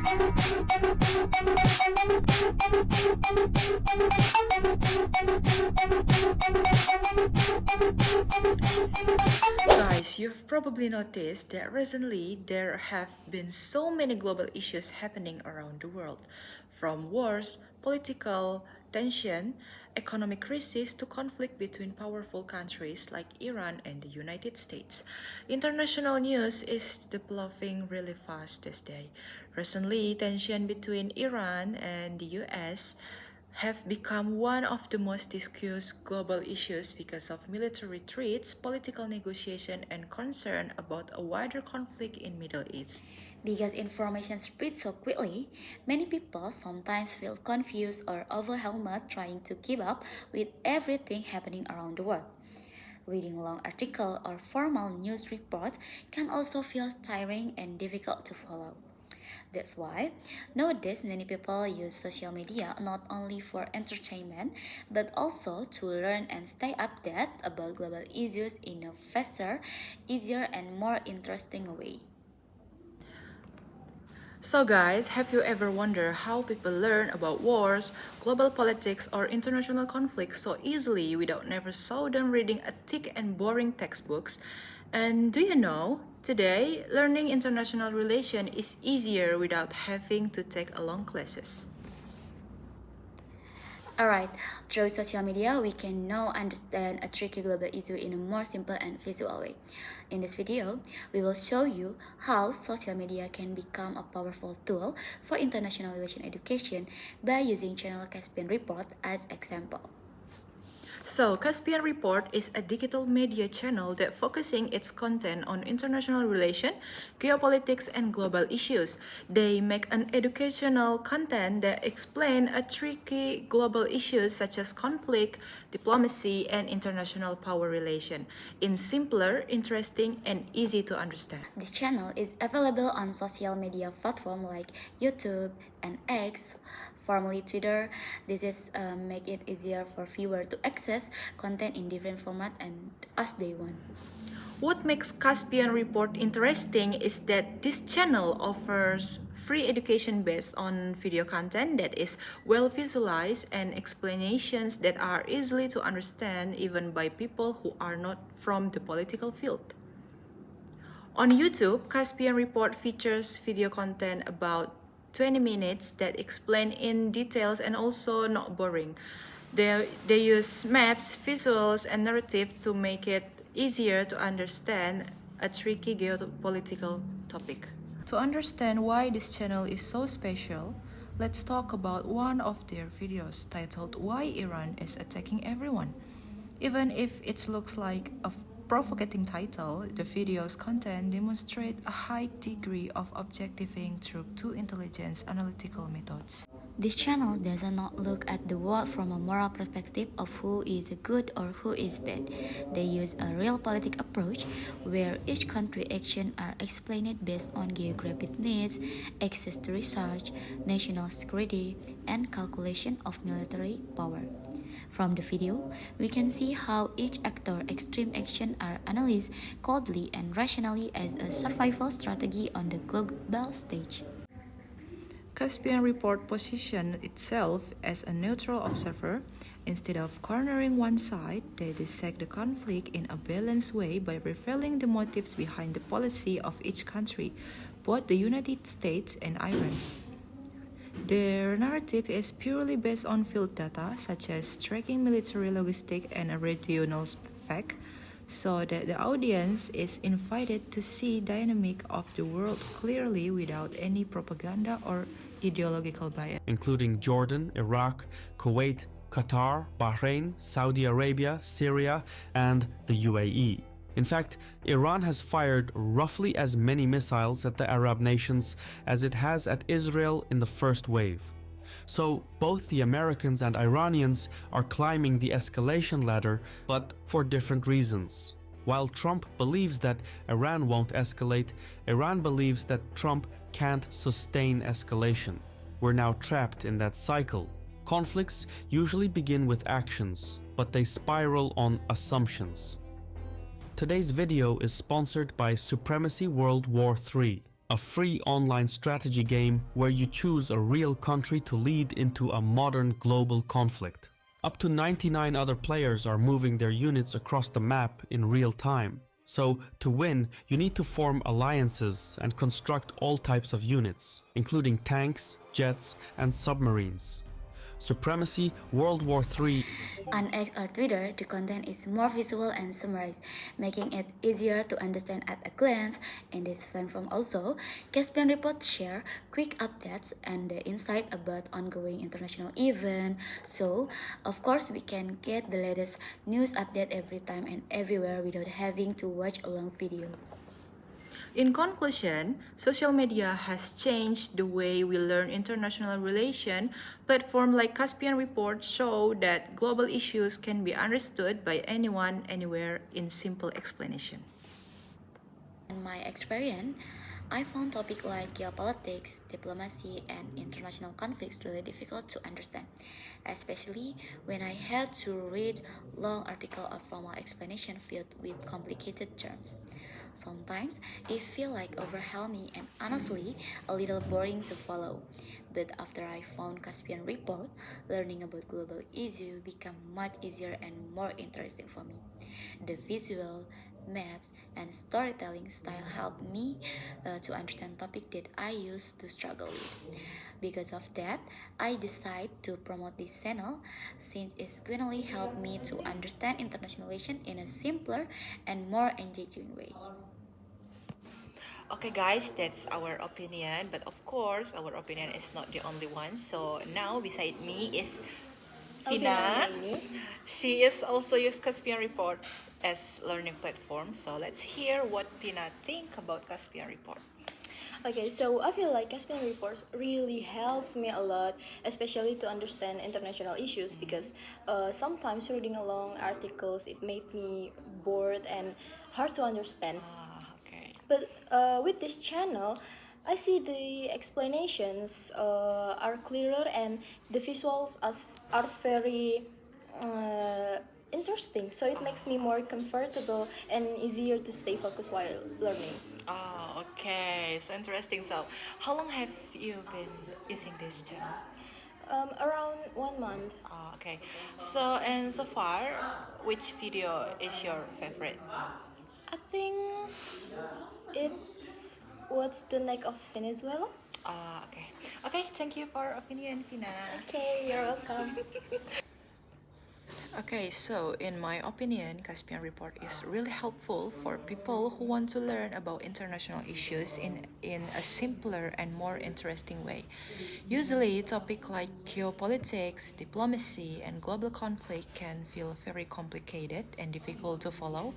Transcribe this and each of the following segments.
Guys, you've probably noticed that recently there have been so many global issues happening around the world, from wars, political tension, economic crisis to conflict between powerful countries like Iran and the United States. International news is developing really fast this day. Recently, tension between Iran and the US have become one of the most discussed global issues because of military threats, political negotiation, and concern about a wider conflict in Middle East. Because information spreads so quickly, many people sometimes feel confused or overwhelmed trying to keep up with everything happening around the world. Reading long articles or formal news reports can also feel tiring and difficult to follow. That's why nowadays many people use social media not only for entertainment but also to learn and stay updated about global issues in a faster, easier, and more interesting way. So guys, have you ever wondered how people learn about wars, global politics, or international conflicts so easily without never saw them reading a thick and boring textbooks? And do you know, today learning international relation is easier without having to take a long classes. Alright, through social media, we can now understand a tricky global issue in a more simple and visual way. In this video, we will show you how social media can become a powerful tool for international relation education by using channel Caspian Report as example. So, Caspian Report is a digital media channel that focusing its content on international relation, geopolitics, and global issues. They make an educational content that explain a tricky global issues such as conflict, diplomacy, and international power relation in simpler, interesting, and easy to understand. This channel is available on social media platforms like YouTube and X, formerly Twitter. This is make it easier for viewers to access content in different format and as they want. What makes Caspian Report interesting is that this channel offers free education based on video content that is well visualized and explanations that are easily to understand even by people who are not from the political field. On YouTube, Caspian Report features video content about 20 minutes that explain in details and also not boring. They use maps, visuals, and narrative to make it easier to understand a tricky geopolitical topic. To understand why this channel is so special, let's talk about one of their videos titled Why Iran is Attacking Everyone. Even if it looks like a provocating title, the video's content demonstrates a high degree of objectiving through two intelligence analytical methods. This channel does not look at the world from a moral perspective of who is good or who is bad. They use a realpolitik approach where each country action are explained based on geographic needs, access to research, national security, and calculation of military power. From the video, we can see how each actor extreme action are analyzed coldly and rationally as a survival strategy on the global stage. Caspian Report positioned itself as a neutral observer. Instead of cornering one side, they dissect the conflict in a balanced way by revealing the motives behind the policy of each country, both the United States and Iran. Their narrative is purely based on field data, such as tracking military logistics and a regional fact, so that the audience is invited to see dynamic of the world clearly without any propaganda or ideological bias. Including Jordan, Iraq, Kuwait, Qatar, Bahrain, Saudi Arabia, Syria, and the UAE. In fact, Iran has fired roughly as many missiles at the Arab nations as it has at Israel in the first wave. So both the Americans and Iranians are climbing the escalation ladder, but for different reasons. While Trump believes that Iran won't escalate, Iran believes that Trump can't sustain escalation. We're now trapped in that cycle. Conflicts usually begin with actions, but they spiral on assumptions. Today's video is sponsored by Supremacy World War III. a free online strategy game where you choose a real country to lead into a modern global conflict. Up to 99 other players are moving their units across the map in real time. So, to win, you need to form alliances and construct all types of units, including tanks, jets, and submarines. Supremacy, World War III. On X or Twitter, the content is more visual and summarized, making it easier to understand at a glance. In this platform also, Caspian Report share quick updates and the insight about ongoing international events. So, of course, we can get the latest news update every time and everywhere without having to watch a long video. In conclusion, social media has changed the way we learn international relations. Platforms like Caspian Report show that global issues can be understood by anyone, anywhere in simple explanation. In my experience, I found topics like geopolitics, diplomacy, and international conflicts really difficult to understand, especially when I had to read long articles or formal explanation filled with complicated terms. Sometimes it feels like overwhelming and honestly a little boring to follow. But after I found Caspian Report, learning about global issues became much easier and more interesting for me. The visual, maps, and storytelling style helped me to understand topics that I used to struggle with. Because of that, I decided to promote this channel since it's genuinely helped me to understand international relations in a simpler and more engaging way. Okay, guys, that's our opinion. But of course, our opinion is not the only one. So now beside me is Fina. She is also use Caspian Report as learning platform. So let's hear what Fina think about Caspian Report. Okay, so I feel like Caspian Reports really helps me a lot, especially to understand international issues because sometimes reading along articles it made me bored and hard to understand. Okay. But with this channel, I see the explanations are clearer and the visuals are very interesting. So it makes me more comfortable and easier to stay focused while learning. Oh, okay. So interesting. So, how long have you been using this channel? Around 1 month. Oh, okay. So, and so far, which video is your favorite? I think it's what's the neck of Venezuela. Okay. Okay, thank you for opinion, Fina. Okay, you're welcome. Okay, so in my opinion, Caspian Report is really helpful for people who want to learn about international issues in a simpler and more interesting way. Usually, topics like geopolitics, diplomacy, and global conflict can feel very complicated and difficult to follow,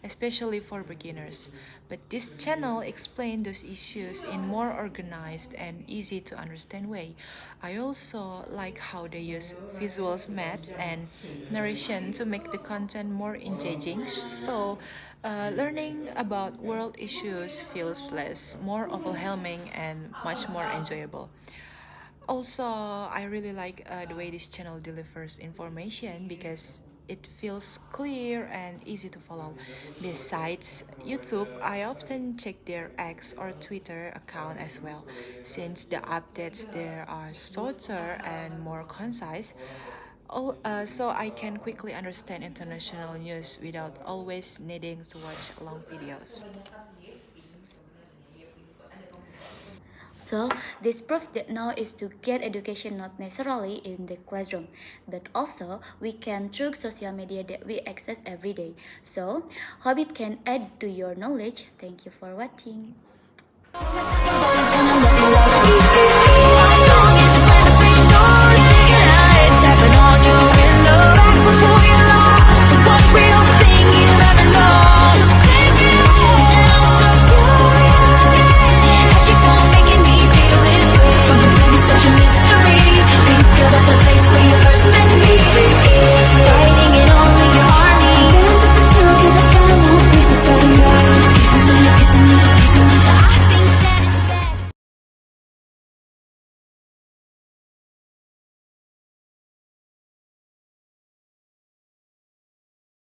especially for beginners. But this channel explains those issues in more organized and easy to understand way. I also like how they use visuals, maps, and narration to make the content more engaging. So, learning about world issues feels more overwhelming and much more enjoyable. Also, I really like the way this channel delivers information because it feels clear and easy to follow. Besides YouTube, I often check their X or Twitter account as well, since the updates there are shorter and more concise. So I can quickly understand international news without always needing to watch long videos. So, this proves that now is to get education not necessarily in the classroom, but also we can through social media that we access every day. So, hope it can add to your knowledge. Thank you for watching.